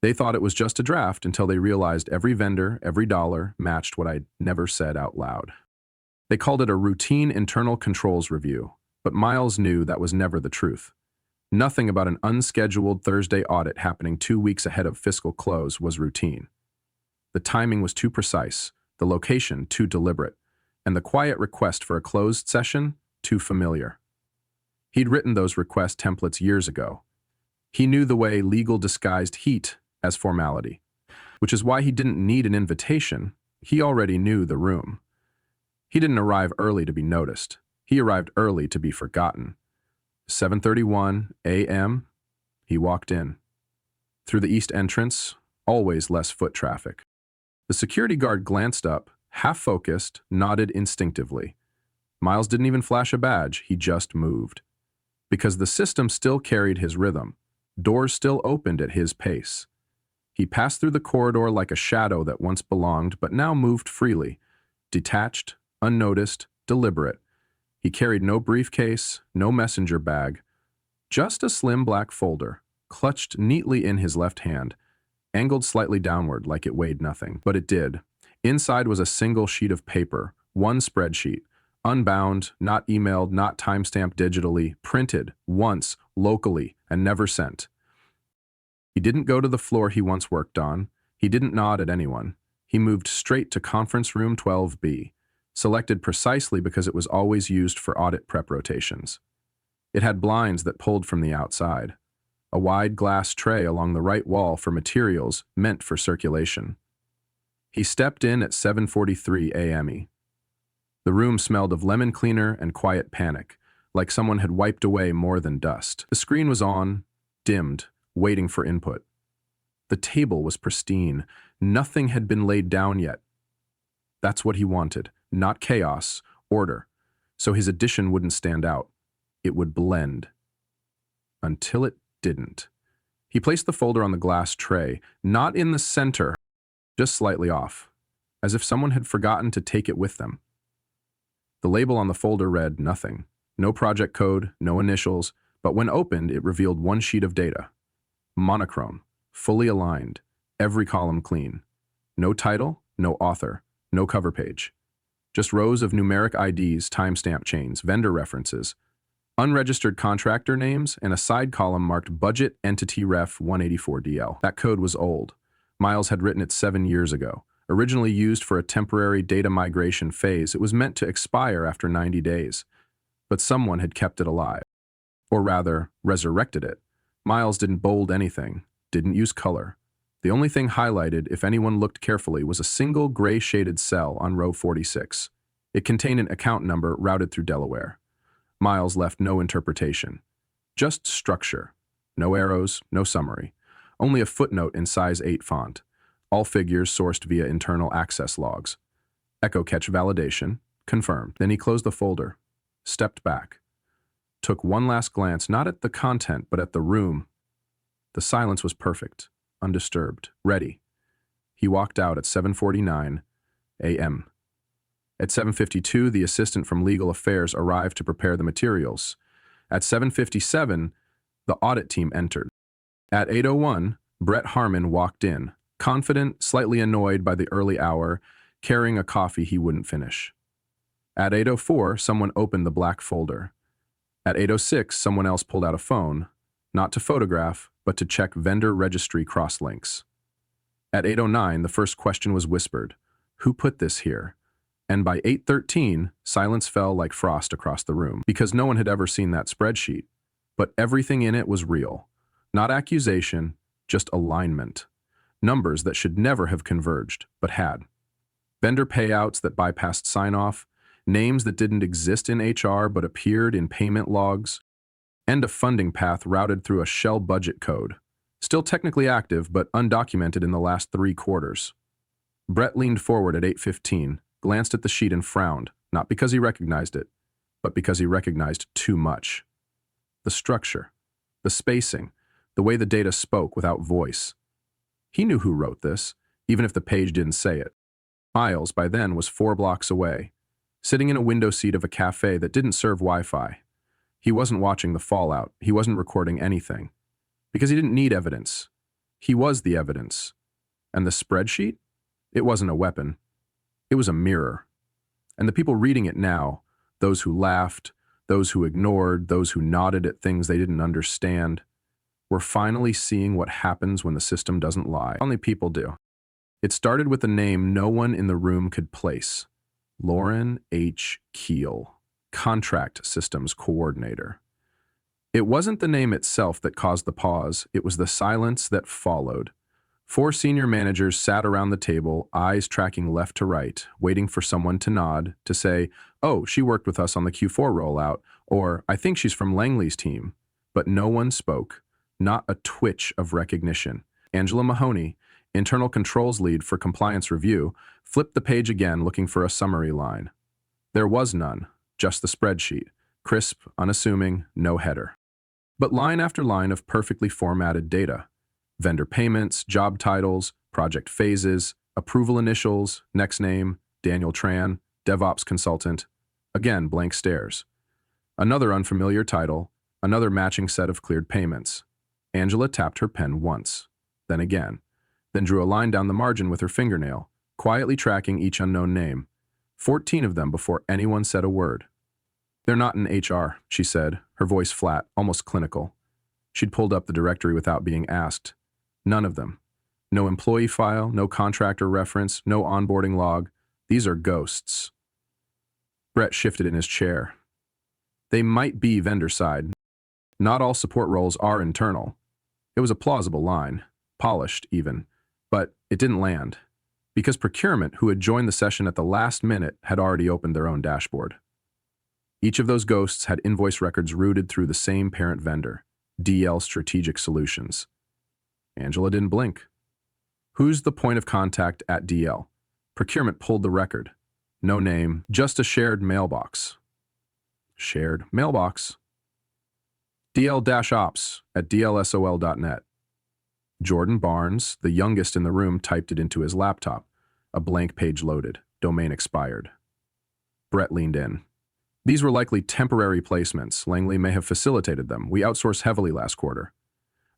They thought it was just a draft until they realized every vendor, every dollar, matched what I'd never said out loud. They called it a routine internal controls review, but Miles knew that was never the truth. Nothing about an unscheduled Thursday audit happening 2 weeks ahead of fiscal close was routine. The timing was too precise, the location too deliberate, and the quiet request for a closed session too familiar. He'd written those request templates years ago. He knew the way legal disguised heat as formality, which is why he didn't need an invitation. He already knew the room. He didn't arrive early to be noticed. He arrived early to be forgotten. 7:31 a.m., he walked in. Through the east entrance, always less foot traffic. The security guard glanced up, half-focused, nodded instinctively. Miles didn't even flash a badge, he just moved. Because the system still carried his rhythm. Doors still opened at his pace. He passed through the corridor like a shadow that once belonged, but now moved freely, detached, unnoticed, deliberate. He carried no briefcase, no messenger bag, just a slim black folder, clutched neatly in his left hand, angled slightly downward like it weighed nothing, but it did. Inside was a single sheet of paper, one spreadsheet, unbound, not emailed, not timestamped digitally, printed, once, locally, and never sent. He didn't go to the floor he once worked on. He didn't nod at anyone. He moved straight to conference room 12B, selected precisely because it was always used for audit prep rotations. It had blinds that pulled from the outside, a wide glass tray along the right wall for materials meant for circulation. He stepped in at 7:43 a.m. The room smelled of lemon cleaner and quiet panic, like someone had wiped away more than dust. The screen was on, dimmed, waiting for input. The table was pristine. Nothing had been laid down yet. That's what he wanted, not chaos, order, so his addition wouldn't stand out. It would blend. Until it didn't. He placed the folder on the glass tray, not in the center, just slightly off, as if someone had forgotten to take it with them. The label on the folder read nothing. No project code, no initials, but when opened, it revealed one sheet of data. Monochrome, fully aligned, every column clean. No title, no author, no cover page. Just rows of numeric IDs, timestamp chains, vendor references, unregistered contractor names, and a side column marked Budget Entity Ref 184DL. That code was old. Miles had written it 7 years ago. Originally used for a temporary data migration phase, it was meant to expire after 90 days. But someone had kept it alive. Or rather, resurrected it. Miles didn't bold anything, didn't use color. The only thing highlighted, if anyone looked carefully, was a single gray-shaded cell on row 46. It contained an account number routed through Delaware. Miles left no interpretation. Just structure. No arrows, no summary. Only a footnote in size 8 font. All figures sourced via internal access logs. Echo catch validation. Confirmed. Then he closed the folder, stepped back, took one last glance not at the content but at the room. The silence was perfect, undisturbed, ready. He walked out at 7:49 a.m. At 7:52, the assistant from Legal Affairs arrived to prepare the materials. At 7:57, the audit team entered. At 8:01, Brett Harmon walked in, confident, slightly annoyed by the early hour, carrying a coffee he wouldn't finish. At 8:04, someone opened the black folder. At 8:06, someone else pulled out a phone, not to photograph, but to check vendor registry crosslinks. At 8:09, the first question was whispered, "Who put this here?" And by 8:13, silence fell like frost across the room, because no one had ever seen that spreadsheet. But everything in it was real. Not accusation, just alignment. Numbers that should never have converged, but had. Vendor payouts that bypassed sign-off, names that didn't exist in HR but appeared in payment logs, and a funding path routed through a shell budget code, still technically active but undocumented in the last 3 quarters. Brett leaned forward at 8:15, glanced at the sheet and frowned, not because he recognized it, but because he recognized too much. The structure, the spacing, the way the data spoke without voice. He knew who wrote this, even if the page didn't say it. Miles, by then, was 4 blocks away, sitting in a window seat of a cafe that didn't serve Wi-Fi. He wasn't watching the fallout. He wasn't recording anything. Because he didn't need evidence. He was the evidence. And the spreadsheet? It wasn't a weapon. It was a mirror. And the people reading it now, those who laughed, those who ignored, those who nodded at things they didn't understand, were finally seeing what happens when the system doesn't lie. Only people do. It started with a name no one in the room could place. Lauren H. Keel, Contract Systems Coordinator. It wasn't the name itself that caused the pause, it was the silence that followed. 4 senior managers sat around the table, eyes tracking left to right, waiting for someone to nod, to say, "Oh, she worked with us on the Q4 rollout," or "I think she's from Langley's team." But no one spoke, not a twitch of recognition. Angela Mahoney, internal controls lead for compliance review, flipped the page again looking for a summary line. There was none, just the spreadsheet, crisp, unassuming, no header. But line after line of perfectly formatted data. Vendor payments, job titles, project phases, approval initials, next name, Daniel Tran, DevOps consultant. Again, blank stares. Another unfamiliar title, another matching set of cleared payments. Angela tapped her pen once, then again, then drew a line down the margin with her fingernail, quietly tracking each unknown name. 14 of them before anyone said a word. "They're not in HR," she said, her voice flat, almost clinical. She'd pulled up the directory without being asked. None of them. No employee file, no contractor reference, no onboarding log. These are ghosts. Brett shifted in his chair. They might be vendor side. Not all support roles are internal. It was a plausible line, polished even, but it didn't land, because procurement, who had joined the session at the last minute, had already opened their own dashboard. Each of those ghosts had invoice records routed through the same parent vendor, DL Strategic Solutions. Angela didn't blink. "Who's the point of contact at DL?" Procurement pulled the record. No name, just a shared mailbox. Shared mailbox. DL-ops at dlsol.net. Jordan Barnes, the youngest in the room, typed it into his laptop. A blank page loaded. Domain expired. Brett leaned in. "These were likely temporary placements. Langley may have facilitated them. We outsourced heavily last quarter."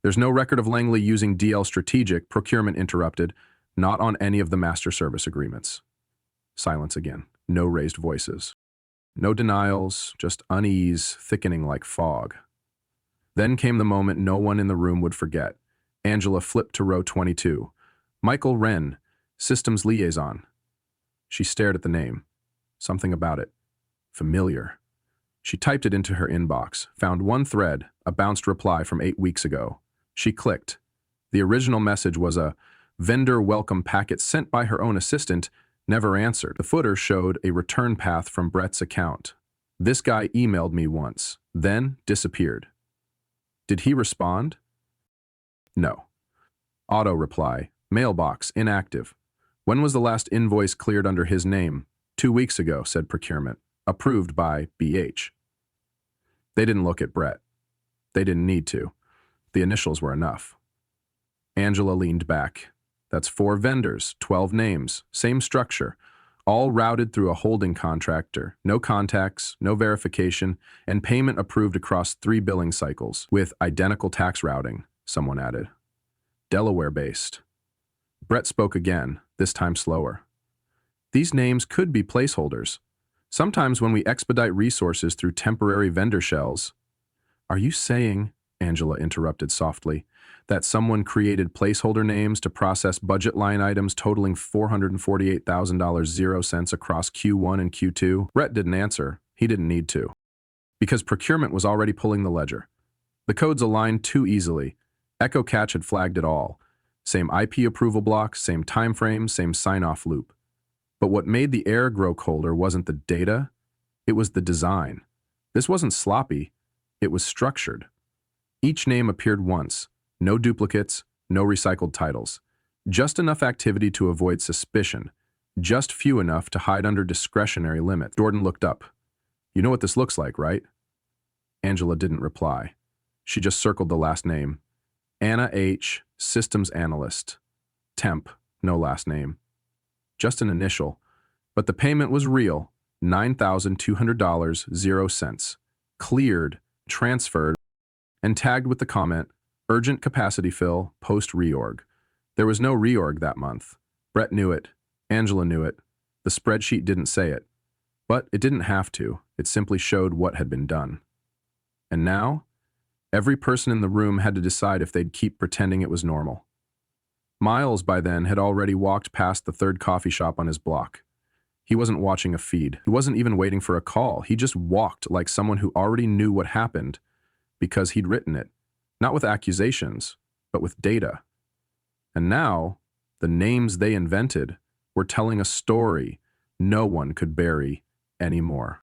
"There's no record of Langley using DL Strategic," procurement interrupted, "not on any of the master service agreements." Silence again. No raised voices. No denials, just unease thickening like fog. Then came the moment no one in the room would forget. Angela flipped to row 22. Michael Wren, Systems Liaison. She stared at the name. Something about it. Familiar. She typed it into her inbox, found one thread, a bounced reply from 8 weeks ago. She clicked. The original message was a vendor welcome packet sent by her own assistant, never answered. The footer showed a return path from Brett's account. "This guy emailed me once, then disappeared." Did he respond? No. Auto reply, mailbox inactive. "When was the last invoice cleared under his name?" 2 weeks ago, said procurement. Approved by BH. They didn't look at Brett. They didn't need to. The initials were enough. Angela leaned back. That's 4 vendors, 12 names, same structure, all routed through a holding contractor, no contacts, no verification, and payment approved across 3 billing cycles, with identical tax routing, someone added. Delaware-based. Brett spoke again, this time slower. "These names could be placeholders. Sometimes when we expedite resources through temporary vendor shells." "Are you saying," Angela interrupted softly, "that someone created placeholder names to process budget line items totaling $448,000 across Q1 and Q2? Brett didn't answer. He didn't need to. Because procurement was already pulling the ledger. The codes aligned too easily. Echo Catch had flagged it all. Same IP approval block, same time frame, same sign-off loop. But what made the air grow colder wasn't the data, it was the design. This wasn't sloppy, it was structured. Each name appeared once, no duplicates, no recycled titles. Just enough activity to avoid suspicion, just few enough to hide under discretionary limits. Jordan looked up. "You know what this looks like, right?" Angela didn't reply. She just circled the last name. Anna H., Systems Analyst. Temp, no last name. Just an initial. But the payment was real, $9,200, 0 cents. Cleared, transferred, and tagged with the comment, Urgent capacity fill, post-reorg. There was no reorg that month. Brett knew it. Angela knew it. The spreadsheet didn't say it. But it didn't have to. It simply showed what had been done. And now, every person in the room had to decide if they'd keep pretending it was normal. Miles, by then, had already walked past the third coffee shop on his block. He wasn't watching a feed. He wasn't even waiting for a call. He just walked like someone who already knew what happened because he'd written it. Not with accusations, but with data. And now, the names they invented were telling a story no one could bury anymore.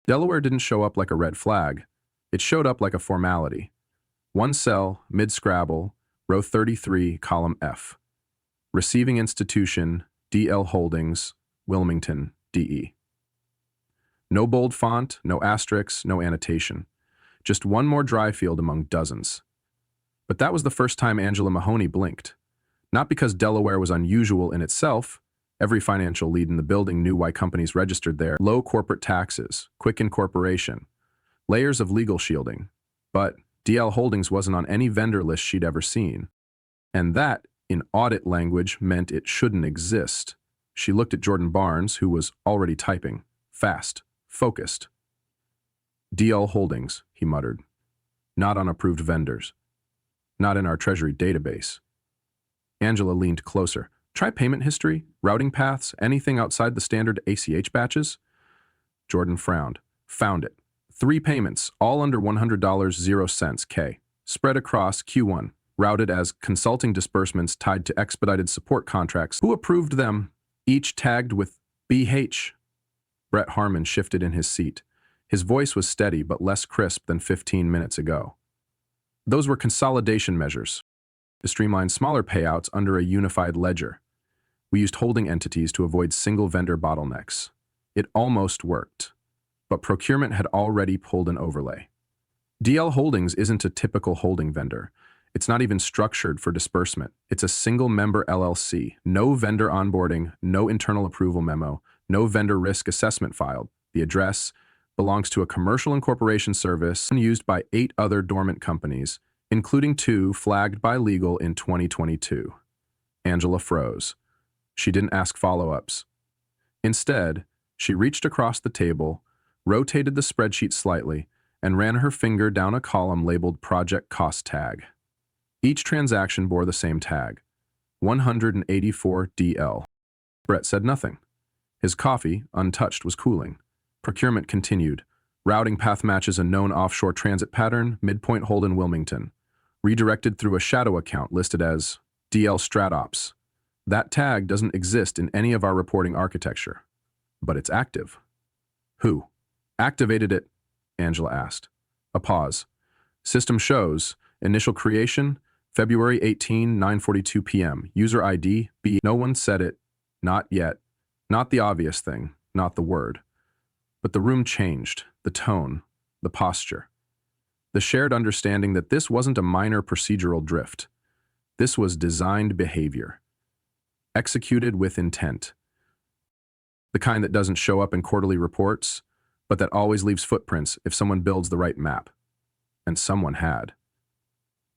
Delaware didn't show up like a red flag. It showed up like a formality. One cell, mid-Scrabble, row 33, column F. Receiving institution, DL Holdings, Wilmington, DE. No bold font, no asterisks, no annotation. Just one more dry field among dozens. But that was the first time Angela Mahoney blinked. Not because Delaware was unusual in itself. Every financial lead in the building knew why companies registered there. Low corporate taxes, quick incorporation, layers of legal shielding. But DL Holdings wasn't on any vendor list she'd ever seen. And that, in audit language, meant it shouldn't exist. She looked at Jordan Barnes, who was already typing. Fast. Focused. DL Holdings, he muttered. Not on approved vendors. Not in our treasury database. Angela leaned closer. Try payment history, routing paths, anything outside the standard ACH batches? Jordan frowned. Found it. 3 payments, all under $100.00 K. Spread across Q1, routed as consulting disbursements tied to expedited support contracts. Who approved them? Each tagged with BH. Brett Harmon shifted in his seat. His voice was steady but less crisp than 15 minutes ago. Those were consolidation measures to streamline smaller payouts under a unified ledger. We used holding entities to avoid single vendor bottlenecks. It almost worked, but procurement had already pulled an overlay. DL Holdings isn't a typical holding vendor. It's not even structured for disbursement. It's a single-member LLC. No vendor onboarding, no internal approval memo, no vendor risk assessment filed. The address belongs to a commercial incorporation service used by 8 other dormant companies, including 2 flagged by legal in 2022. Angela froze. She didn't ask follow-ups. Instead, she reached across the table, rotated the spreadsheet slightly, and ran her finger down a column labeled Project Cost Tag. Each transaction bore the same tag, 184 DL. Brett said nothing. His coffee, untouched, was cooling. Procurement continued. Routing path matches a known offshore transit pattern, midpoint hold in Wilmington. Redirected through a shadow account listed as DL StratOps. That tag doesn't exist in any of our reporting architecture, but it's active. Who activated it? Angela asked. A pause. System shows, initial creation, February 18, 9:42 p.m. User ID, B. No one said it. Not yet. Not the obvious thing. Not the word. But the room changed. The tone. The posture. The shared understanding that this wasn't a minor procedural drift. This was designed behavior. Executed with intent. The kind that doesn't show up in quarterly reports, but that always leaves footprints if someone builds the right map. And someone had.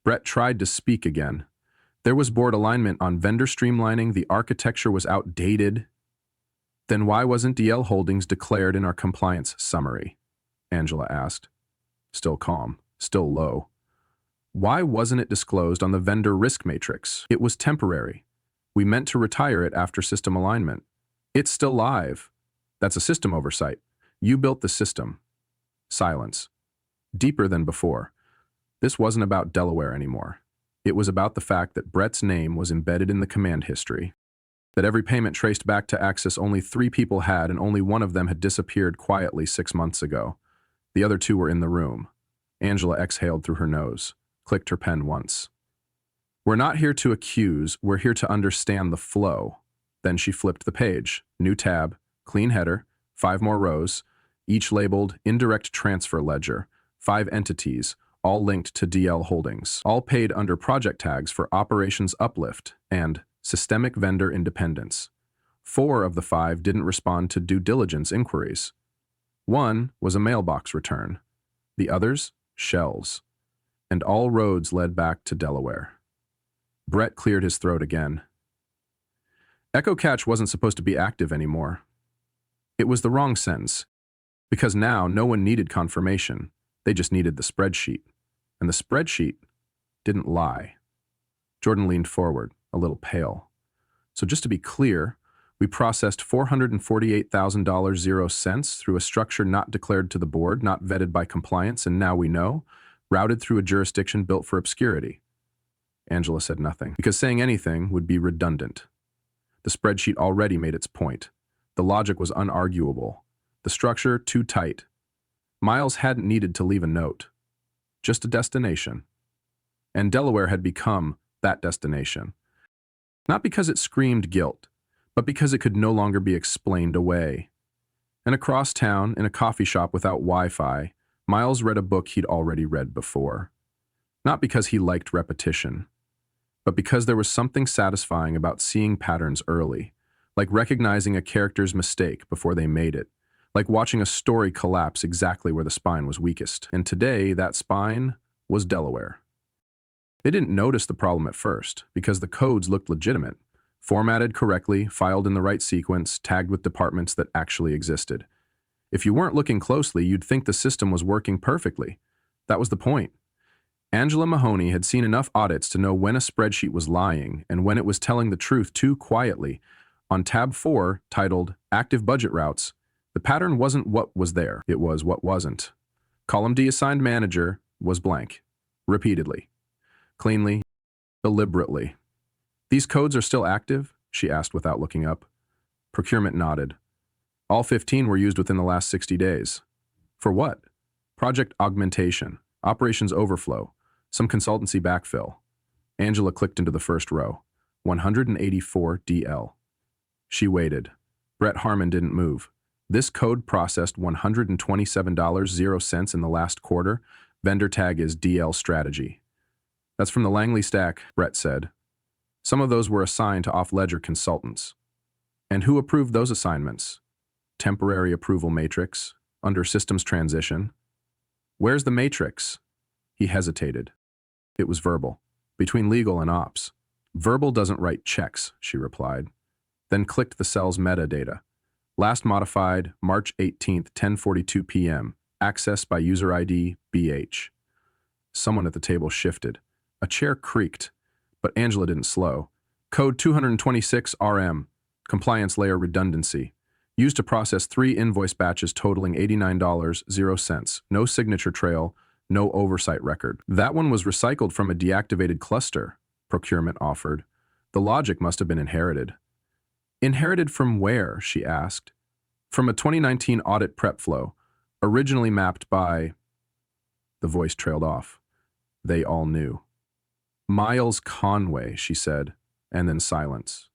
Brett tried to speak again. There was board alignment on vendor streamlining, the architecture was outdated. Then why wasn't DL Holdings declared in our compliance summary? Angela asked. Still calm, still low. Why wasn't it disclosed on the vendor risk matrix? It was temporary. We meant to retire it after system alignment. It's still live. That's a system oversight. You built the system. Silence. Deeper than before. This wasn't about Delaware anymore. It was about the fact that Brett's name was embedded in the command history, that every payment traced back to access only 3 people had, and only one of them had disappeared quietly 6 months ago. The other 2 were in the room. Angela exhaled through her nose, clicked her pen once. We're not here to accuse, we're here to understand the flow. Then she flipped the page. New tab, clean header, 5 more rows, each labeled Indirect Transfer Ledger, 5 entities, all linked to DL Holdings, all paid under project tags for operations uplift and systemic vendor independence. 4 of the 5 didn't respond to due diligence inquiries. 1 was a mailbox return. The others, shells. and all roads led back to Delaware. Brett cleared his throat again. Echo Catch wasn't supposed to be active anymore. It was the wrong sentence, because now no one needed confirmation. They just needed the spreadsheet. And the spreadsheet didn't lie. Jordan leaned forward, a little pale. So just to be clear, we processed $448,000 0 cents through a structure not declared to the board, not vetted by compliance, and now we know, routed through a jurisdiction built for obscurity. Angela said nothing, because saying anything would be redundant. The spreadsheet already made its point. The logic was unarguable. The structure too tight. Miles hadn't needed to leave a note. Just a destination. And Delaware had become that destination. Not because it screamed guilt, but because it could no longer be explained away. And across town, in a coffee shop without Wi-Fi, Miles read a book he'd already read before. Not because he liked repetition, but because there was something satisfying about seeing patterns early, like recognizing a character's mistake before they made it, like watching a story collapse exactly where the spine was weakest. And today, that spine was Delaware. They didn't notice the problem at first, because the codes looked legitimate, formatted correctly, filed in the right sequence, tagged with departments that actually existed. If you weren't looking closely, you'd think the system was working perfectly. That was the point. Angela Mahoney had seen enough audits to know when a spreadsheet was lying and when it was telling the truth too quietly. On tab 4, titled Active Budget Routes, the pattern wasn't what was there, it was what wasn't. Column D assigned manager was blank, repeatedly, cleanly, deliberately. These codes are still active? She asked without looking up. Procurement nodded. All 15 were used within the last 60 days. For what? Project augmentation, operations overflow, some consultancy backfill. Angela clicked into the first row, 184 DL. She waited. Brett Harmon didn't move. This code processed $127 0 cents in the last quarter. Vendor tag is DL strategy. That's from the Langley stack, Brett said. Some of those were assigned to off-ledger consultants. And who approved those assignments? Temporary approval matrix, under systems transition. Where's the matrix? He hesitated. It was verbal, between legal and ops. Verbal doesn't write checks, she replied. Then clicked the cell's metadata. Last modified, March 18th, 10:42 p.m. Access by user ID, BH. Someone at the table shifted. A chair creaked, but Angela didn't slow. Code 226 RM, compliance layer redundancy. Used to process 3 invoice batches totaling $89 0 cents. No signature trail, no oversight record. That one was recycled from a deactivated cluster, procurement offered. The logic must have been inherited. Inherited from where, she asked. From a 2019 audit prep flow, originally mapped by... The voice trailed off. They all knew. Miles Conway, she said, and then silence.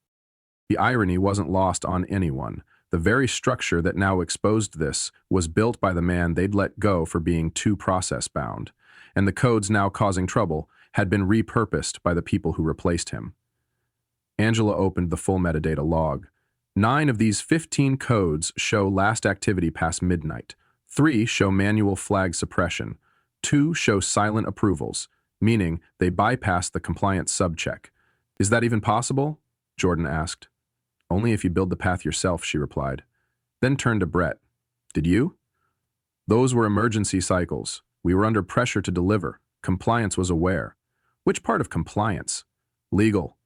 The irony wasn't lost on anyone. The very structure that now exposed this was built by the man they'd let go for being too process-bound, and the codes now causing trouble had been repurposed by the people who replaced him. Angela opened the full metadata log. 9 of these 15 codes show last activity past midnight. 3 show manual flag suppression. 2 show silent approvals, meaning they bypass the compliance subcheck. Is that even possible? Jordan asked. Only if you build the path yourself, she replied. Then turned to Brett. Did you? Those were emergency cycles. We were under pressure to deliver. Compliance was aware. Which part of compliance? Legal.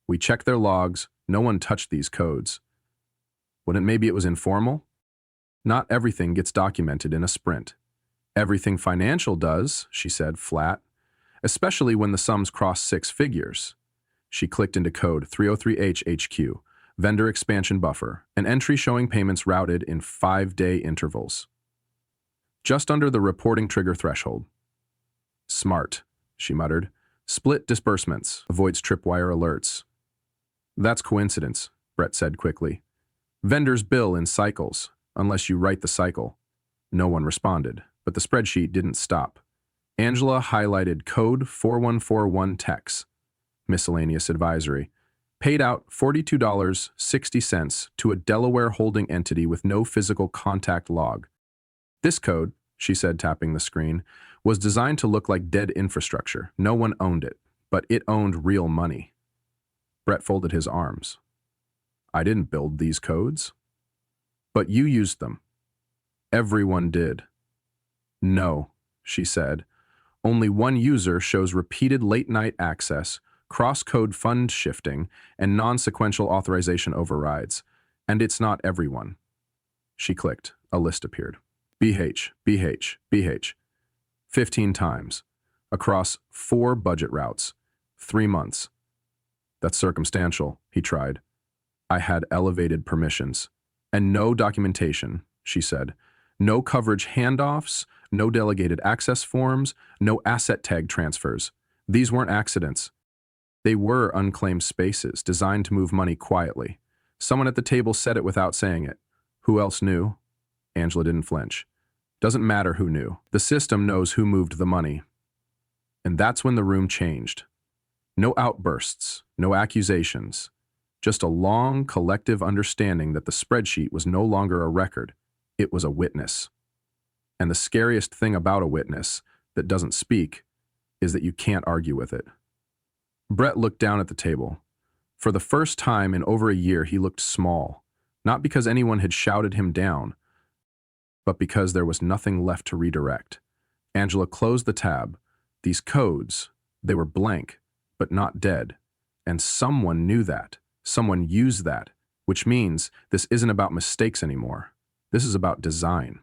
We checked their logs. No one touched these codes. Wouldn't maybe it was informal? Not everything gets documented in a sprint. Everything financial does, she said, flat. Especially when the sums cross 6 figures. She clicked into code 303HHQ, vendor expansion buffer, an entry showing payments routed in 5-day intervals. Just under the reporting trigger threshold. Smart, she muttered. Split disbursements, avoids tripwire alerts. That's coincidence, Brett said quickly. Vendors bill in cycles, unless you write the cycle. No one responded, but the spreadsheet didn't stop. Angela highlighted code 4141 techs, miscellaneous advisory, paid out $42.60 to a Delaware holding entity with no physical contact log. This code, she said, tapping the screen, was designed to look like dead infrastructure. No one owned it, but it owned real money. Brett folded his arms. I didn't build these codes. But you used them. Everyone did. No, she said. Only one user shows repeated late-night access, cross-code fund shifting, and non-sequential authorization overrides. And it's not everyone. She clicked. A list appeared. BH, BH, BH. 15 times. Across 4 budget routes. 3 months. That's circumstantial, he tried. I had elevated permissions. And no documentation, she said. No coverage handoffs, no delegated access forms, no asset tag transfers. These weren't accidents. They were unclaimed spaces designed to move money quietly. Someone at the table said it without saying it. Who else knew? Angela didn't flinch. Doesn't matter who knew. The system knows who moved the money. And that's when the room changed. No outbursts, no accusations. Just a long, collective understanding that the spreadsheet was no longer a record. It was a witness. And the scariest thing about a witness that doesn't speak is that you can't argue with it. Brett looked down at the table. For the first time in over a year, he looked small, not because anyone had shouted him down, but because there was nothing left to redirect. Angela closed the tab. These codes, they were blank, but not dead. And someone knew that. Someone used that, which means this isn't about mistakes anymore. This is about design.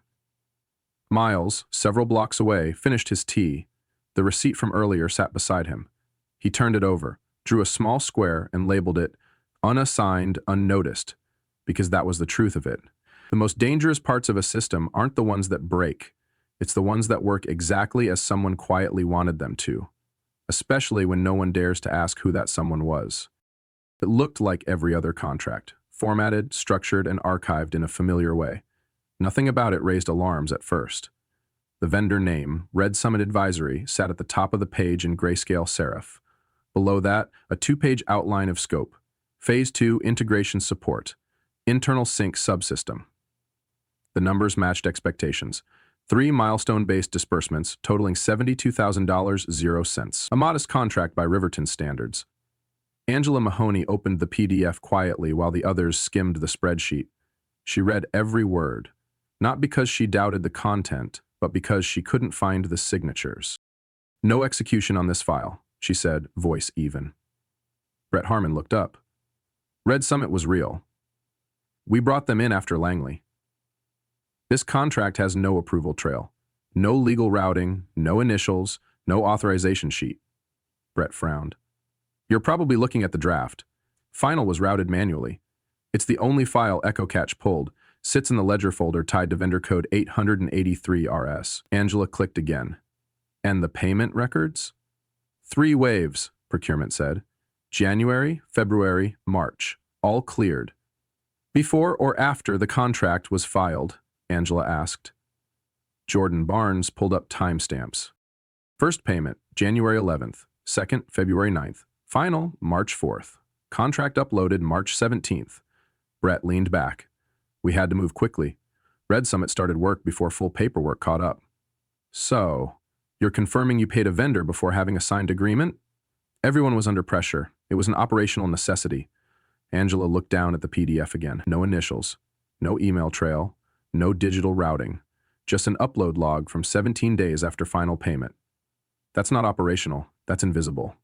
Miles, several blocks away, finished his tea. The receipt from earlier sat beside him. He turned it over, drew a small square, and labeled it unassigned, unnoticed, because that was the truth of it. The most dangerous parts of a system aren't the ones that break. It's the ones that work exactly as someone quietly wanted them to, especially when no one dares to ask who that someone was. It looked like every other contract, formatted, structured, and archived in a familiar way. Nothing about it raised alarms at first. The vendor name, Red Summit Advisory, sat at the top of the page in grayscale serif. Below that, a 2-page outline of scope. Phase 2 Integration Support. Internal Sync Subsystem. The numbers matched expectations. 3 milestone-based disbursements totaling $72,000.00. A modest contract by Riverton standards. Angela Mahoney opened the PDF quietly while the others skimmed the spreadsheet. She read every word, not because she doubted the content, but because she couldn't find the signatures. No execution on this file, she said, voice even. Brett Harmon looked up. Red Summit was real. We brought them in after Langley. This contract has no approval trail, no legal routing, no initials, no authorization sheet. Brett frowned. You're probably looking at the draft. Final was routed manually. It's the only file EchoCatch pulled, sits in the ledger folder tied to vendor code 883RS. Angela clicked again. And the payment records? 3 waves, procurement said. January, February, March, all cleared. Before or after the contract was filed? Angela asked. Jordan Barnes pulled up timestamps. First payment, January 11th. Second, February 9th. Final, March 4th. Contract uploaded March 17th. Brett leaned back. We had to move quickly. Red Summit started work before full paperwork caught up. So, you're confirming you paid a vendor before having a signed agreement? Everyone was under pressure. It was an operational necessity. Angela looked down at the PDF again. No initials, no email trail, no digital routing. Just an upload log from 17 days after final payment. That's not operational. That's invisible.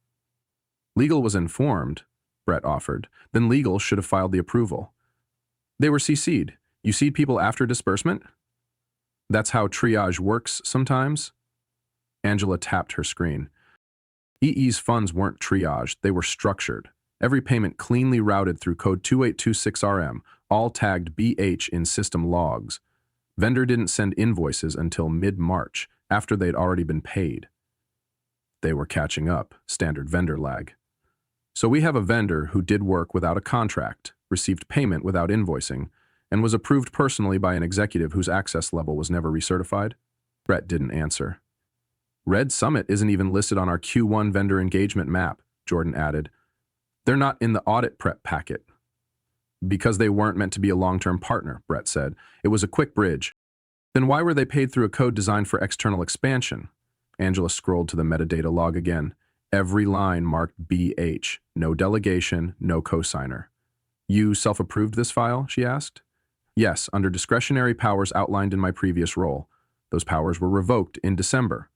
Legal was informed, Brett offered. Then legal should have filed the approval. They were CC'd. You see people after disbursement? That's how triage works sometimes. Angela tapped her screen. EE's funds weren't triaged, they were structured. Every payment cleanly routed through code 2826RM, all tagged BH in system logs. Vendor didn't send invoices until mid-March, after they'd already been paid. They were catching up, standard vendor lag. So we have a vendor who did work without a contract, received payment without invoicing, and was approved personally by an executive whose access level was never recertified? Brett didn't answer. Red Summit isn't even listed on our Q1 vendor engagement map, Jordan added. They're not in the audit prep packet. Because they weren't meant to be a long-term partner, Brett said. It was a quick bridge. Then why were they paid through a code designed for external expansion? Angela scrolled to the metadata log again. Every line marked BH. No delegation, no cosigner. You self-approved this file? She asked. Yes, under discretionary powers outlined in my previous role. Those powers were revoked in December.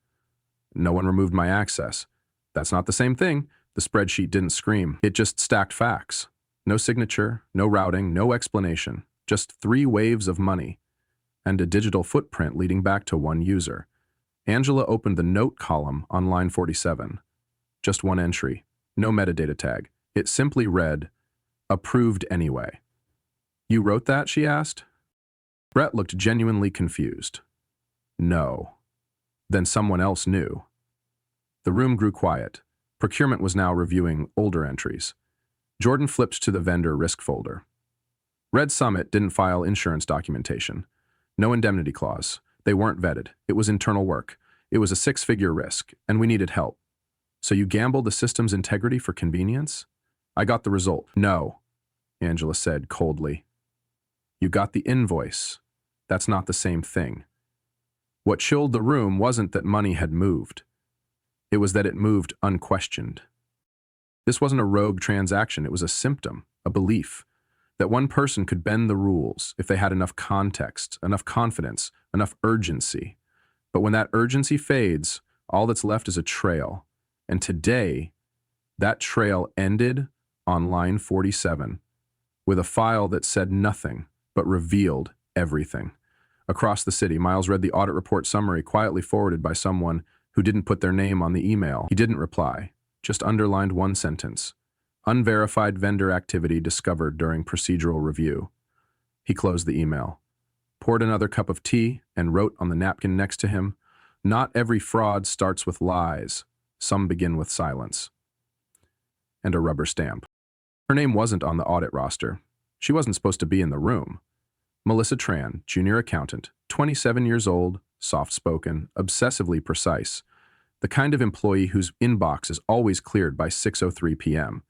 No one removed my access. That's not the same thing. The spreadsheet didn't scream. It just stacked facts. No signature, no routing, no explanation. Just 3 waves of money. And a digital footprint leading back to one user. Angela opened the note column on line 47. Just one entry. No metadata tag. It simply read, "Approved anyway." You wrote that? She asked. Brett looked genuinely confused. No. Then someone else knew. The room grew quiet. Procurement was now reviewing older entries. Jordan flipped to the vendor risk folder. Red Summit didn't file insurance documentation. No indemnity clause. They weren't vetted. It was internal work. It was a 6-figure risk, and we needed help. So you gambled the system's integrity for convenience? I got the result. No, Angela said coldly. You got the invoice. That's not the same thing. What chilled the room wasn't that money had moved. It was that it moved unquestioned. This wasn't a rogue transaction. It was a symptom, a belief, that one person could bend the rules if they had enough context, enough confidence, enough urgency. But when that urgency fades, all that's left is a trail. And today, that trail ended on line 47 with a file that said nothing but revealed everything. Across the city, Miles read the audit report summary quietly forwarded by someone who didn't put their name on the email. He didn't reply, just underlined one sentence. Unverified vendor activity discovered during procedural review. He closed the email, poured another cup of tea, and wrote on the napkin next to him, "Not every fraud starts with lies. Some begin with silence." And a rubber stamp. Her name wasn't on the audit roster. She wasn't supposed to be in the room. Melissa Tran, junior accountant, 27 years old, soft-spoken, obsessively precise, the kind of employee whose inbox is always cleared by 6:03 p.m.,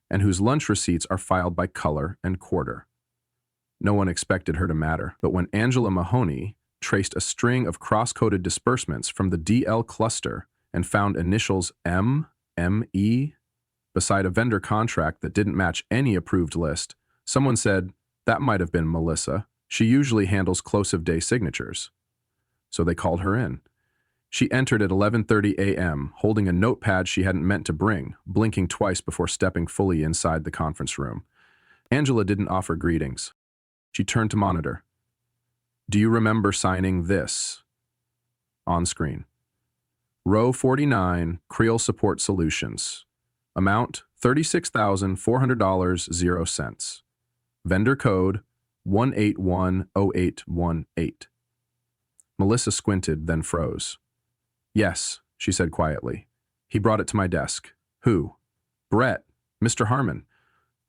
and whose lunch receipts are filed by color and quarter. No one expected her to matter, but when Angela Mahoney traced a string of cross-coded disbursements from the DL cluster and found initials M, ME, beside a vendor contract that didn't match any approved list, someone said, "That might have been Melissa. She usually handles close-of-day signatures." So they called her in. She entered at 11:30 a.m., holding a notepad she hadn't meant to bring, blinking twice before stepping fully inside the conference room. Angela didn't offer greetings. She turned to monitor. "Do you remember signing this?" On screen. Row 49, Creel Support Solutions. Amount, $36,400, 0 cents. Vendor code, 1810818. Melissa squinted, then froze. "Yes," she said quietly. "He brought it to my desk." "Who?" "Brett. Mr. Harmon."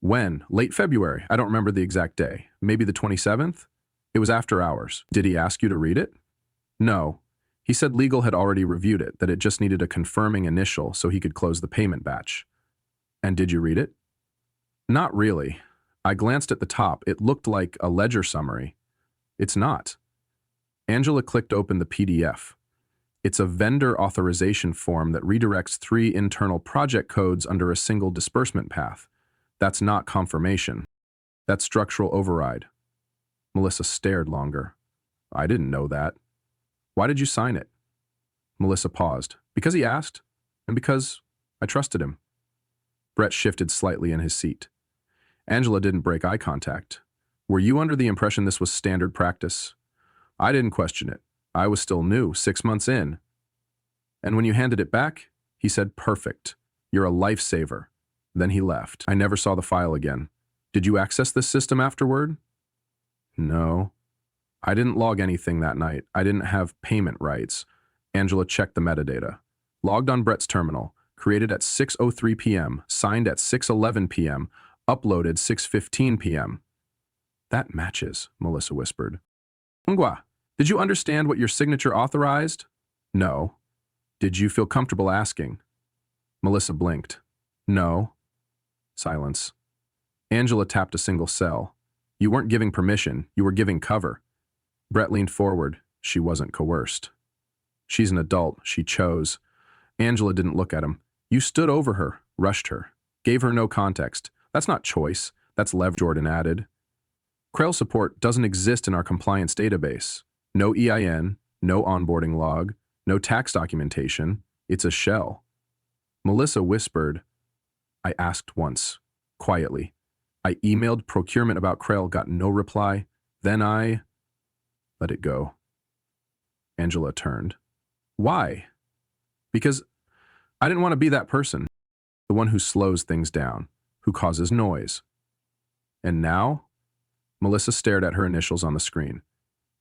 "When?" "Late February. I don't remember the exact day. Maybe the 27th? It was after hours." "Did he ask you to read it?" "No. He said legal had already reviewed it, that it just needed a confirming initial so he could close the payment batch." "And did you read it?" "Not really. I glanced at the top. It looked like a ledger summary." "It's not." Angela clicked open the PDF. It's a vendor authorization form that redirects 3 internal project codes under a single disbursement path. That's not confirmation. That's structural override. Melissa stared longer. "I didn't know that." "Why did you sign it?" Melissa paused. "Because he asked, and because I trusted him." Brett shifted slightly in his seat. Angela didn't break eye contact. "Were you under the impression this was standard practice?" "I didn't question it. I was still new, 6 months in." "And when you handed it back?" He said, "Perfect. You're a lifesaver." Then he left. I never saw the file again. "Did you access this system afterward?" "No. I didn't log anything that night. I didn't have payment rights." Angela checked the metadata. Logged on Brett's terminal, created at 6:03 p.m., signed at 6:11 p.m., uploaded 6:15 p.m. "That matches," Melissa whispered. "Ongwa, did you understand what your signature authorized?" "No." "Did you feel comfortable asking?" Melissa blinked. "No." Silence. Angela tapped a single cell. "You weren't giving permission, you were giving cover." Brett leaned forward. She wasn't coerced. She's an adult. She chose. Angela didn't look at him. You stood over her, rushed her, gave her no context. That's not choice. That's leverage, Jordan added. Crail support doesn't exist in our compliance database. No EIN, no onboarding log, no tax documentation. It's a shell. Melissa whispered, I asked once, quietly. I emailed procurement about Crail, got no reply. Then I let it go. Angela turned. Why? Because I didn't want to be that person, the one who slows things down, who causes noise. And now? Melissa stared at her initials on the screen.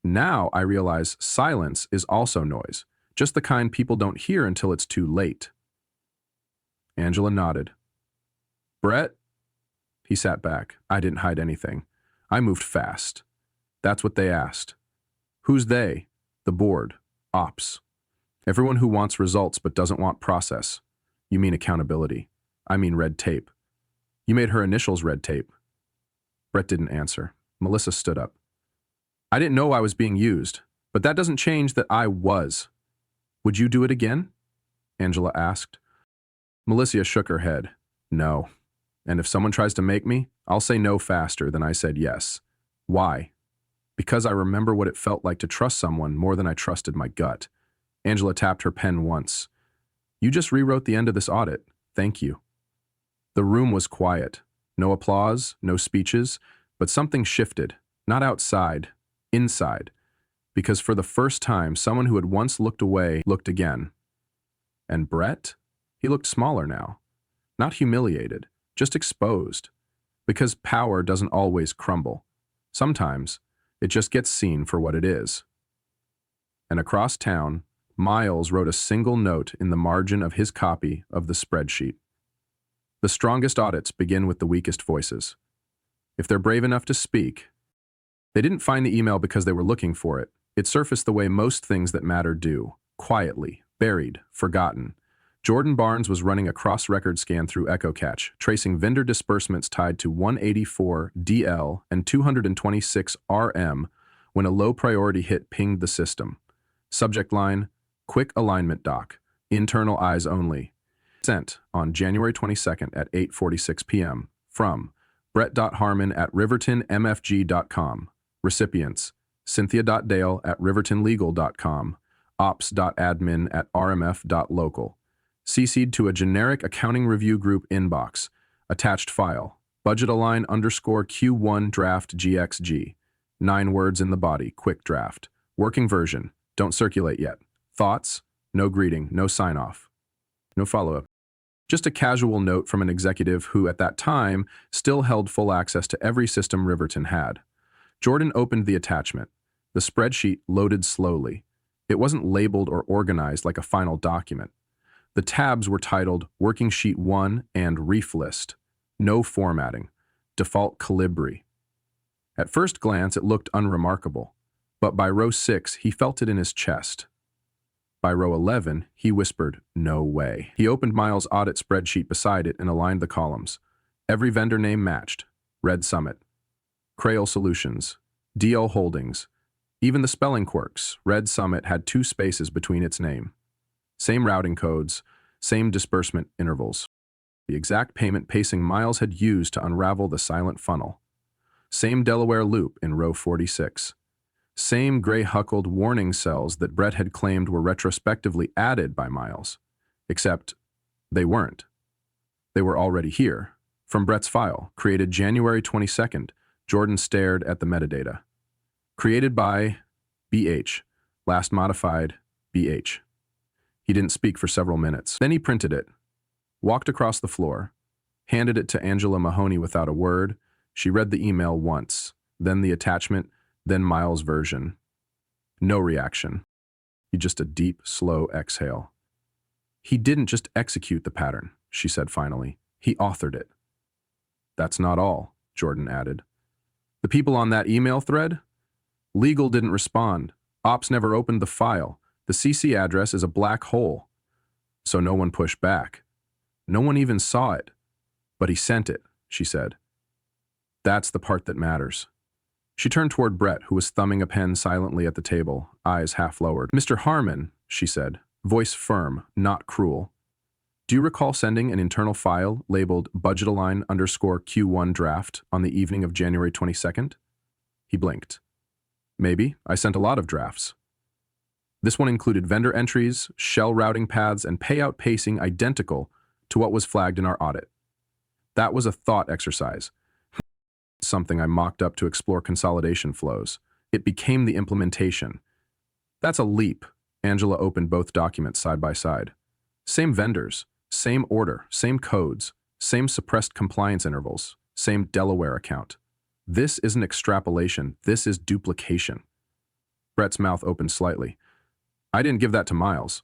Now I realize silence is also noise, just the kind people don't hear until it's too late. Angela nodded. Brett? He sat back. I didn't hide anything. I moved fast. That's what they asked. Who's they? The board. Ops. Everyone who wants results but doesn't want process. You mean accountability. I mean red tape. You made her initials red tape. Brett didn't answer. Melissa stood up. I didn't know I was being used, but that doesn't change that I was. Would you do it again? Angela asked. Melissa shook her head. No. And if someone tries to make me, I'll say no faster than I said yes. Why? Because I remember what it felt like to trust someone more than I trusted my gut. Angela tapped her pen once. You just rewrote the end of this audit. Thank you. The room was quiet. No applause, no speeches, but something shifted, not outside, inside. Because for the first time, someone who had once looked away looked again. And Brett? He looked smaller now. Not humiliated, just exposed. Because power doesn't always crumble. Sometimes, it just gets seen for what it is. And across town, Miles wrote a single note in the margin of his copy of the spreadsheet. The strongest audits begin with the weakest voices. If they're brave enough to speak, they didn't find the email because they were looking for it. It surfaced the way most things that matter do, quietly, buried, forgotten. Jordan Barnes was running a cross-record scan through EchoCatch, tracing vendor disbursements tied to 184 DL and 226 RM when a low-priority hit pinged the system. Subject line, Quick Alignment Doc, Internal Eyes Only. Sent on January 22nd at 8:46 p.m. from brett.harmon@rivertonmfg.com. Recipients, cynthia.dale@rivertonlegal.com, ops.admin@rmf.local. CC'd to a generic accounting review group inbox. Attached file, budgetalign_Q1 draft GXG. 9 words in the body, quick draft. Working version, don't circulate yet. Thoughts? No greeting, no sign-off. No follow-up. Just a casual note from an executive who, at that time, still held full access to every system Riverton had. Jordan opened the attachment. The spreadsheet loaded slowly. It wasn't labeled or organized like a final document. The tabs were titled Working Sheet 1 and Reef List. No formatting. Default Calibri. At first glance, it looked unremarkable, but by row 6, he felt it in his chest. By row 11, he whispered, no way. He opened Miles' audit spreadsheet beside it and aligned the columns. Every vendor name matched. Red Summit, Crail Solutions, DO Holdings. Even the spelling quirks, Red Summit had 2 spaces between its name. Same routing codes, same disbursement intervals. The exact payment pacing Miles had used to unravel the silent funnel. Same Delaware loop in row 46. Same gray-huckled warning cells that Brett had claimed were retrospectively added by Miles. Except, they weren't. They were already here. From Brett's file, created January 22nd, Jordan stared at the metadata. Created by BH, last modified BH. He didn't speak for several minutes. Then he printed it, walked across the floor, handed it to Angela Mahoney without a word. She read the email once, then the attachment, then Miles' version. No reaction. Just a deep, slow exhale. He didn't just execute the pattern, she said finally. He authored it. That's not all, Jordan added. The people on that email thread? Legal didn't respond. Ops never opened the file. The CC address is a black hole. So no one pushed back. No one even saw it. But he sent it, she said. That's the part that matters. She turned toward Brett, who was thumbing a pen silently at the table, eyes half lowered. "Mr. Harmon," she said, voice firm, not cruel. "Do you recall sending an internal file labeled budgetalign_Q1 draft on the evening of January 22nd? He blinked. "Maybe. I sent a lot of drafts. This one included vendor entries, shell routing paths, and payout pacing identical to what was flagged in our audit. That was a thought exercise. Something I mocked up to explore consolidation flows. It became the implementation. That's a leap." Angela opened both documents side by side. Same vendors, same order, same codes, same suppressed compliance intervals, same Delaware account. This isn't extrapolation, this is duplication. Brett's mouth opened slightly. "I didn't give that to Miles."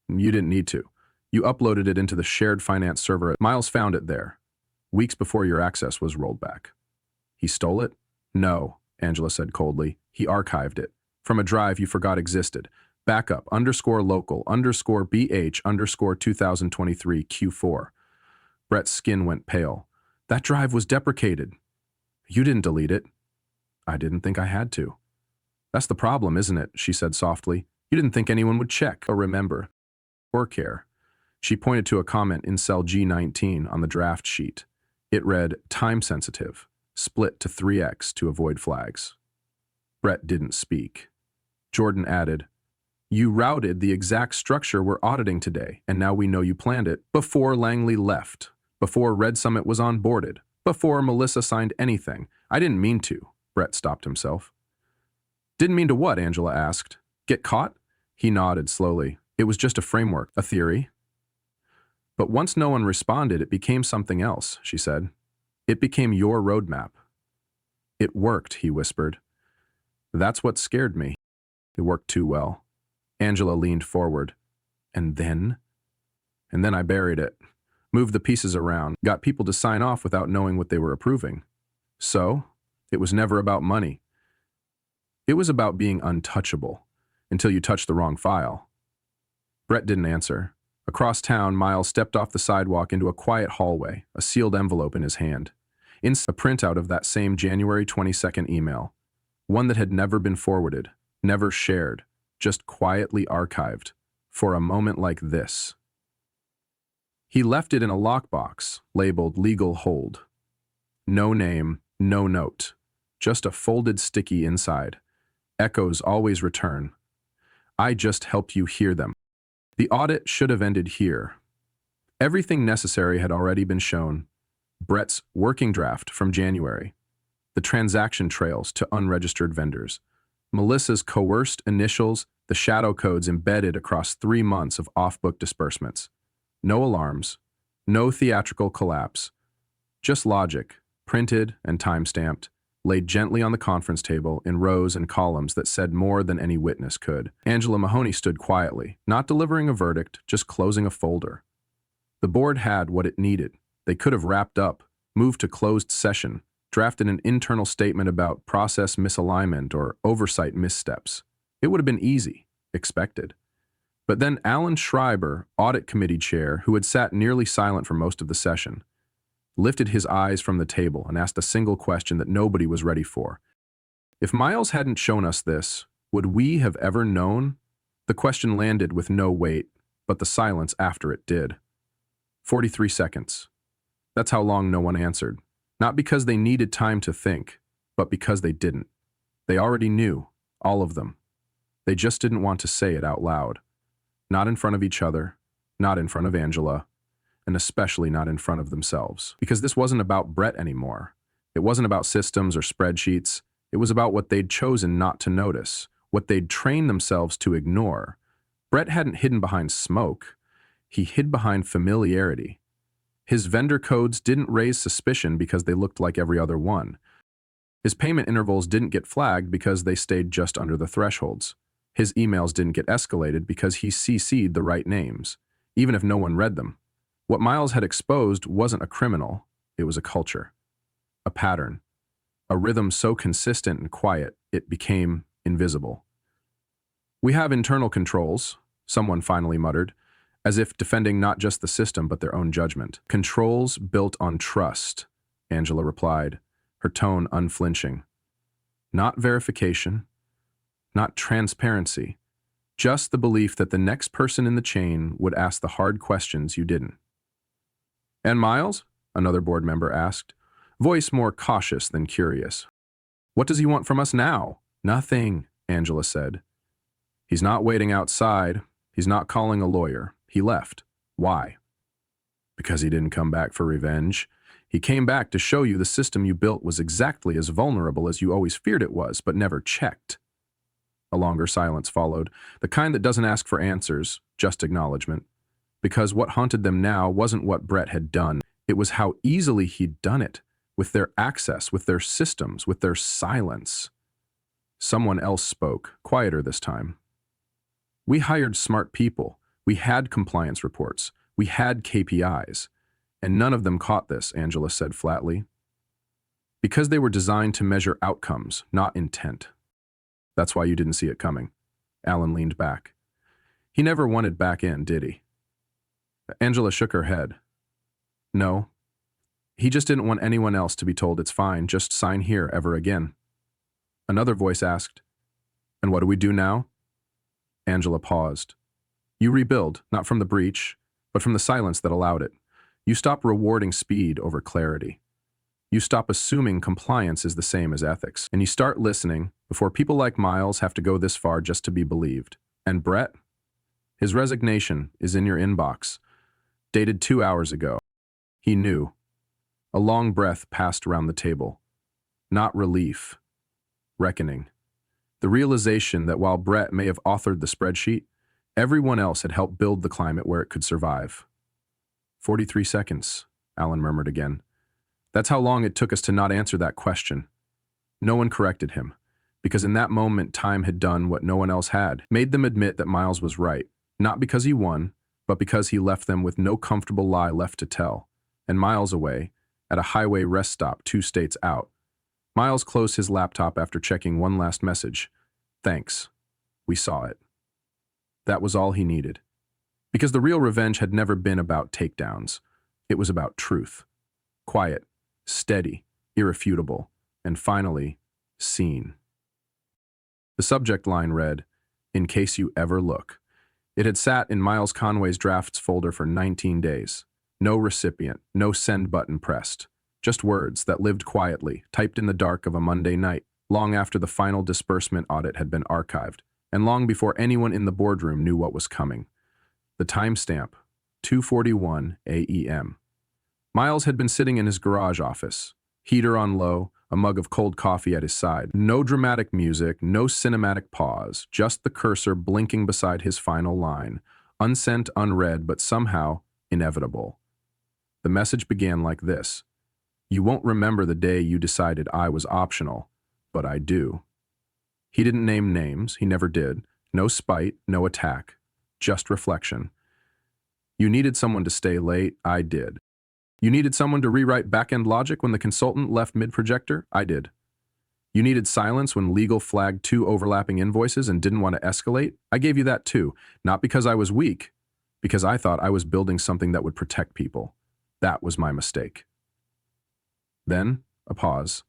"You didn't need to. You uploaded it into the shared finance server. Miles found it there, weeks before your access was rolled back." "He stole it?" "No," Angela said coldly. "He archived it. From a drive you forgot existed. Backup_local_BH_2023 Q4. Brett's skin went pale. "That drive was deprecated." "You didn't delete it." "I didn't think I had to." "That's the problem, isn't it?" she said softly. "You didn't think anyone would check or remember or care." She pointed to a comment in cell G19 on the draft sheet. It read, "Time sensitive. Split to 3x to avoid flags." Brett didn't speak. Jordan added, "You routed the exact structure we're auditing today, and now we know you planned it before Langley left, before Red Summit was onboarded, before Melissa signed anything." "I didn't mean to," Brett stopped himself. "Didn't mean to what?" Angela asked. "Get caught?" He nodded slowly. "It was just a framework, a theory." "But once no one responded, it became something else," she said. "It became your roadmap." "It worked," he whispered. "That's what scared me. It worked too well." Angela leaned forward. "And then?" "And then I buried it. Moved the pieces around. Got people to sign off without knowing what they were approving. So, it was never about money. It was about being untouchable, until you touched the wrong file." Brett didn't answer. Across town, Miles stepped off the sidewalk into a quiet hallway, a sealed envelope in his hand. A printout of that same January 22nd email. One that had never been forwarded, never shared, just quietly archived, for a moment like this. He left it in a lockbox, labeled Legal Hold. No name, no note, just a folded sticky inside. Echoes always return. "I just help you hear them." The audit should have ended here. Everything necessary had already been shown. Brett's working draft from January, the transaction trails to unregistered vendors, Melissa's coerced initials, the shadow codes embedded across 3 months of off-book disbursements. No alarms, no theatrical collapse, just logic, printed and time-stamped, laid gently on the conference table in rows and columns that said more than any witness could. Angela Mahoney stood quietly, not delivering a verdict, just closing a folder. The board had what it needed. They could have wrapped up, moved to closed session, drafted an internal statement about process misalignment or oversight missteps. It would have been easy, expected. But then Alan Schreiber, audit committee chair, who had sat nearly silent for most of the session, lifted his eyes from the table and asked a single question that nobody was ready for. If Miles hadn't shown us this, would we have ever known? The question landed with no weight, but the silence after it did. 43 seconds. That's how long no one answered. Not because they needed time to think, but because they didn't. They already knew, all of them. They just didn't want to say it out loud. Not in front of each other, not in front of Angela, and especially not in front of themselves. Because this wasn't about Brett anymore. It wasn't about systems or spreadsheets. It was about what they'd chosen not to notice, what they'd trained themselves to ignore. Brett hadn't hidden behind smoke. He hid behind familiarity. His vendor codes didn't raise suspicion because they looked like every other one. His payment intervals didn't get flagged because they stayed just under the thresholds. His emails didn't get escalated because he CC'd the right names, even if no one read them. What Miles had exposed wasn't a criminal, it was a culture, a pattern, a rhythm so consistent and quiet it became invisible. "We have internal controls," someone finally muttered, as if defending not just the system but their own judgment. "Controls built on trust," Angela replied, her tone unflinching. Not verification, not transparency, just the belief that the next person in the chain would ask the hard questions you didn't. "And Miles?" another board member asked, voice more cautious than curious. "What does he want from us now?" "Nothing," Angela said. "He's not waiting outside. He's not calling a lawyer. He left. Why?" "Because he didn't come back for revenge. He came back to show you the system you built was exactly as vulnerable as you always feared it was, but never checked." A longer silence followed, the kind that doesn't ask for answers, just acknowledgement. Because what haunted them now wasn't what Brett had done. It was how easily he'd done it, with their access, with their systems, with their silence. Someone else spoke, quieter this time. "We hired smart people. We had compliance reports. We had KPIs. And none of them caught this," Angela said flatly. "Because they were designed to measure outcomes, not intent. That's why you didn't see it coming." Alan leaned back. "He never wanted back in, did he?" Angela shook her head. "No. He just didn't want anyone else to be told it's fine, just sign here ever again." Another voice asked, "And what do we do now?" Angela paused. "You rebuild, not from the breach, but from the silence that allowed it. You stop rewarding speed over clarity. You stop assuming compliance is the same as ethics, and you start listening before people like Miles have to go this far just to be believed. And Brett? His resignation is in your inbox, dated 2 hours ago. He knew. A long breath passed around the table. Not relief. Reckoning. The realization that while Brett may have authored the spreadsheet, everyone else had helped build the climate where it could survive. 43 seconds, Alan murmured again. That's how long it took us to not answer that question. No one corrected him, because in that moment time had done what no one else had, made them admit that Miles was right, not because he won, but because he left them with no comfortable lie left to tell. And miles away, at a highway rest stop 2 states out, Miles closed his laptop after checking one last message. "Thanks. We saw it." That was all he needed. Because the real revenge had never been about takedowns. It was about truth. Quiet, steady, irrefutable, and finally, seen. The subject line read, "In case you ever look." It had sat in Miles Conway's drafts folder for 19 days. No recipient, no send button pressed. Just words that lived quietly, typed in the dark of a Monday night, long after the final disbursement audit had been archived, and long before anyone in the boardroom knew what was coming. The timestamp, 2:41 a.m. Miles had been sitting in his garage office, heater on low, a mug of cold coffee at his side. No dramatic music, no cinematic pause, just the cursor blinking beside his final line, unsent, unread, but somehow inevitable. The message began like this: "You won't remember the day you decided I was optional, but I do." He didn't name names, he never did. No spite, no attack, just reflection. "You needed someone to stay late, I did. You needed someone to rewrite back-end logic when the consultant left mid-projector, I did. You needed silence when legal flagged 2 overlapping invoices and didn't want to escalate, I gave you that too, not because I was weak, because I thought I was building something that would protect people. That was my mistake." Then, a pause.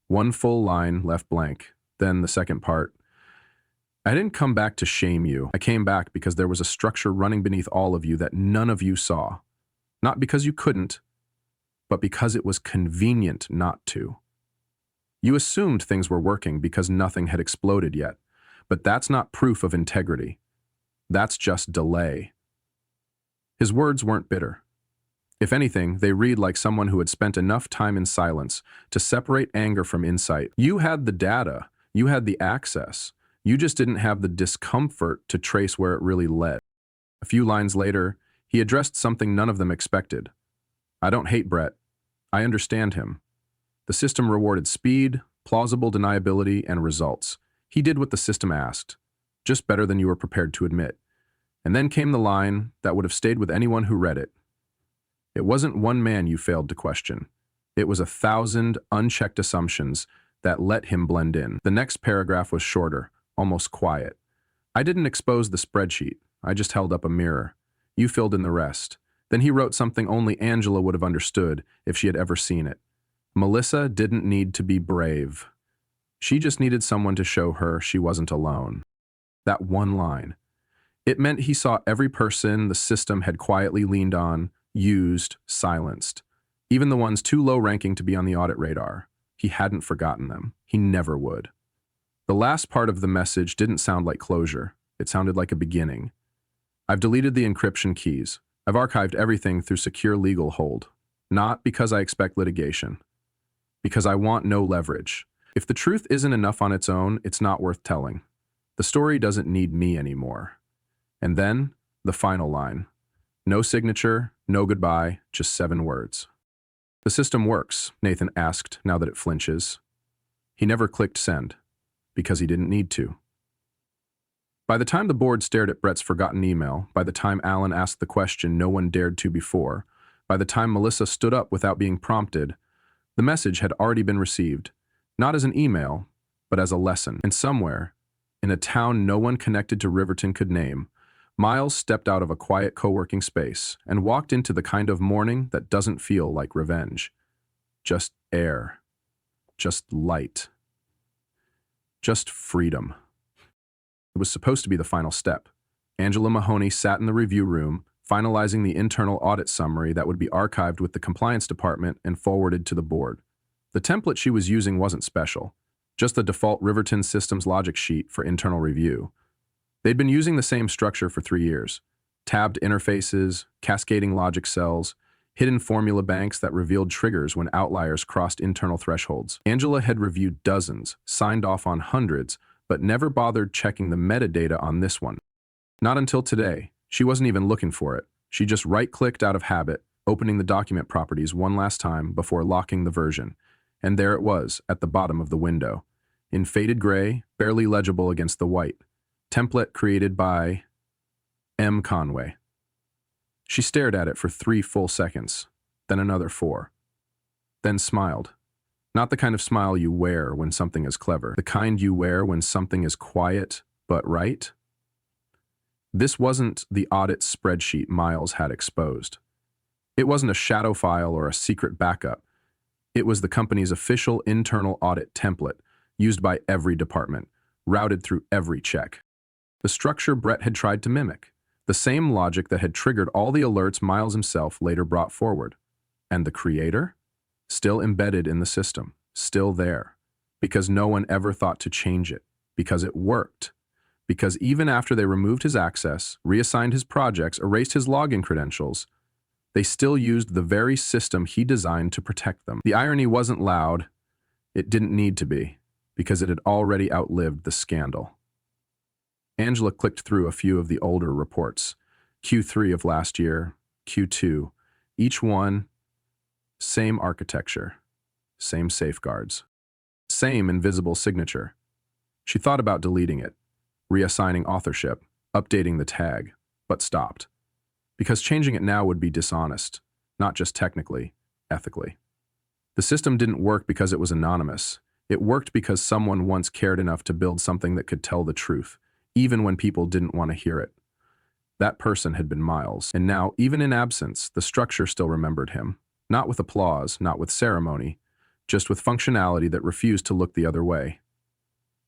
One full line left blank. Then the second part. "I didn't come back to shame you. I came back because there was a structure running beneath all of you that none of you saw. Not because you couldn't, but because it was convenient not to. You assumed things were working because nothing had exploded yet, but that's not proof of integrity. That's just delay." His words weren't bitter. If anything, they read like someone who had spent enough time in silence to separate anger from insight. You had the data, you had the access, you just didn't have the discomfort to trace where it really led. A few lines later, he addressed something none of them expected. "I don't hate Brett. I understand him. The system rewarded speed, plausible deniability, and results. He did what the system asked, just better than you were prepared to admit." And then came the line that would have stayed with anyone who read it. "It wasn't one man you failed to question. It was 1,000 unchecked assumptions that let him blend in." The next paragraph was shorter, almost quiet. "I didn't expose the spreadsheet. I just held up a mirror. You filled in the rest." Then he wrote something only Angela would have understood if she had ever seen it. "Melissa didn't need to be brave. She just needed someone to show her she wasn't alone. That one line. It meant he saw every person the system had quietly leaned on, used, silenced. Even the ones too low-ranking to be on the audit radar. He hadn't forgotten them. He never would. The last part of the message didn't sound like closure. It sounded like a beginning. I've deleted the encryption keys. I've archived everything through secure legal hold. Not because I expect litigation. Because I want no leverage. If the truth isn't enough on its own, it's not worth telling. The story doesn't need me anymore. And then, the final line. No signature, no goodbye, just 7 words. The system works, Nathan asked now that it flinches. He never clicked send, because he didn't need to. By the time the board stared at Brett's forgotten email, by the time Alan asked the question no one dared to before, by the time Melissa stood up without being prompted, the message had already been received, not as an email, but as a lesson. And somewhere, in a town no one connected to Riverton could name, Miles stepped out of a quiet co-working space and walked into the kind of morning that doesn't feel like revenge. Just air. Just light. Just freedom. It was supposed to be the final step. Angela Mahoney sat in the review room, finalizing the internal audit summary that would be archived with the compliance department and forwarded to the board. The template she was using wasn't special, just the default Riverton Systems logic sheet for internal review. They'd been using the same structure for 3 years. Tabbed interfaces, cascading logic cells, hidden formula banks that revealed triggers when outliers crossed internal thresholds. Angela had reviewed dozens, signed off on hundreds, but never bothered checking the metadata on this one. Not until today. She wasn't even looking for it. She just right-clicked out of habit, opening the document properties one last time before locking the version. And there it was, at the bottom of the window. In faded gray, barely legible against the white. Template created by M. Conway. She stared at it for 3 full seconds, then another 4. Then smiled. Not the kind of smile you wear when something is clever. The kind you wear when something is quiet, but right. This wasn't the audit spreadsheet Miles had exposed. It wasn't a shadow file or a secret backup. It was the company's official internal audit template, used by every department, routed through every check. The structure Brett had tried to mimic. The same logic that had triggered all the alerts Miles himself later brought forward. And the creator? Still embedded in the system, still there. Because no one ever thought to change it. Because it worked. Because even after they removed his access, reassigned his projects, erased his login credentials, they still used the very system he designed to protect them. The irony wasn't loud. It didn't need to be, because it had already outlived the scandal. Angela clicked through a few of the older reports. Q3 of last year, Q2, each one, same architecture, same safeguards, same invisible signature. She thought about deleting it, reassigning authorship, updating the tag, but stopped. Because changing it now would be dishonest, not just technically, ethically. The system didn't work because it was anonymous. It worked because someone once cared enough to build something that could tell the truth, even when people didn't want to hear it. That person had been Miles, and now, even in absence, the structure still remembered him. Not with applause, not with ceremony, just with functionality that refused to look the other way.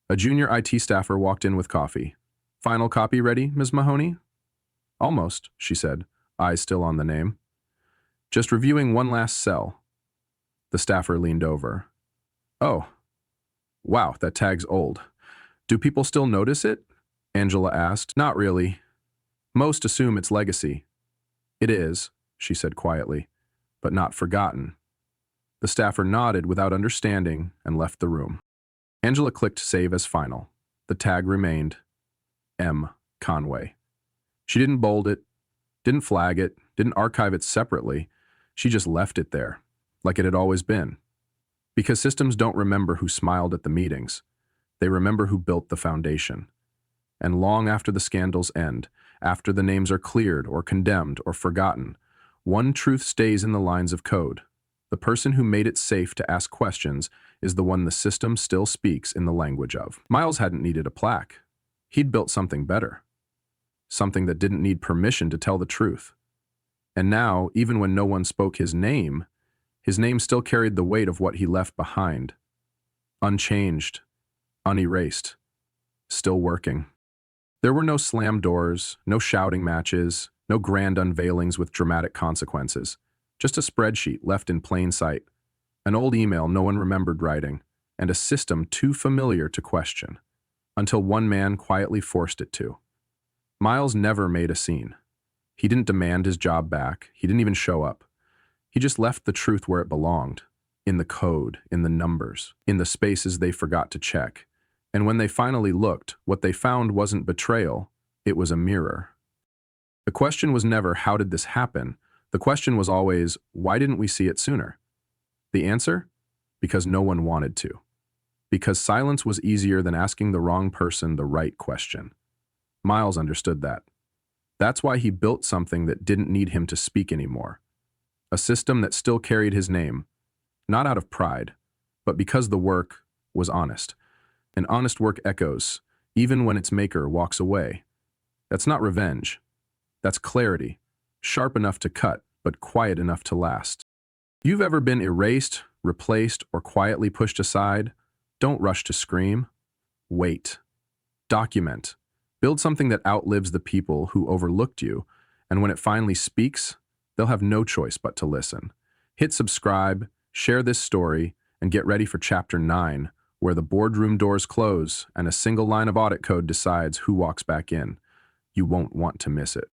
A junior IT staffer walked in with coffee. "Final copy ready, Ms. Mahoney?" "Almost," she said, eyes still on the name. "Just reviewing one last cell." The staffer leaned over. "Oh, wow, that tag's old. Do people still notice it?" Angela asked. "Not really. Most assume it's legacy." "It is," she said quietly, "but not forgotten." The staffer nodded without understanding and left the room. Angela clicked save as final. The tag remained M. Conway. She didn't bold it, didn't flag it, didn't archive it separately. She just left it there, like it had always been. Because systems don't remember who smiled at the meetings. They remember who built the foundation. And long after the scandals end, after the names are cleared or condemned or forgotten, one truth stays in the lines of code. The person who made it safe to ask questions is the one the system still speaks in the language of. Miles hadn't needed a plaque. He'd built something better. Something that didn't need permission to tell the truth. And now, even when no one spoke his name still carried the weight of what he left behind. Unchanged, unerased, still working. There were no slam doors, no shouting matches, no grand unveilings with dramatic consequences. Just a spreadsheet left in plain sight, an old email no one remembered writing, and a system too familiar to question, until one man quietly forced it to. Miles never made a scene. He didn't demand his job back. He didn't even show up. He just left the truth where it belonged, in the code, in the numbers, in the spaces they forgot to check. And when they finally looked, what they found wasn't betrayal, it was a mirror. The question was never, how did this happen? The question was always, why didn't we see it sooner? The answer? Because no one wanted to. Because silence was easier than asking the wrong person the right question. Miles understood that. That's why he built something that didn't need him to speak anymore. A system that still carried his name, not out of pride, but because the work was honest. And honest work echoes, even when its maker walks away. That's not revenge. That's clarity, sharp enough to cut, but quiet enough to last. You've ever been erased, replaced, or quietly pushed aside? Don't rush to scream. Wait. Document. Build something that outlives the people who overlooked you, and when it finally speaks, they'll have no choice but to listen. Hit subscribe, share this story, and get ready for Chapter 9, where the boardroom doors close and a single line of audit code decides who walks back in. You won't want to miss it.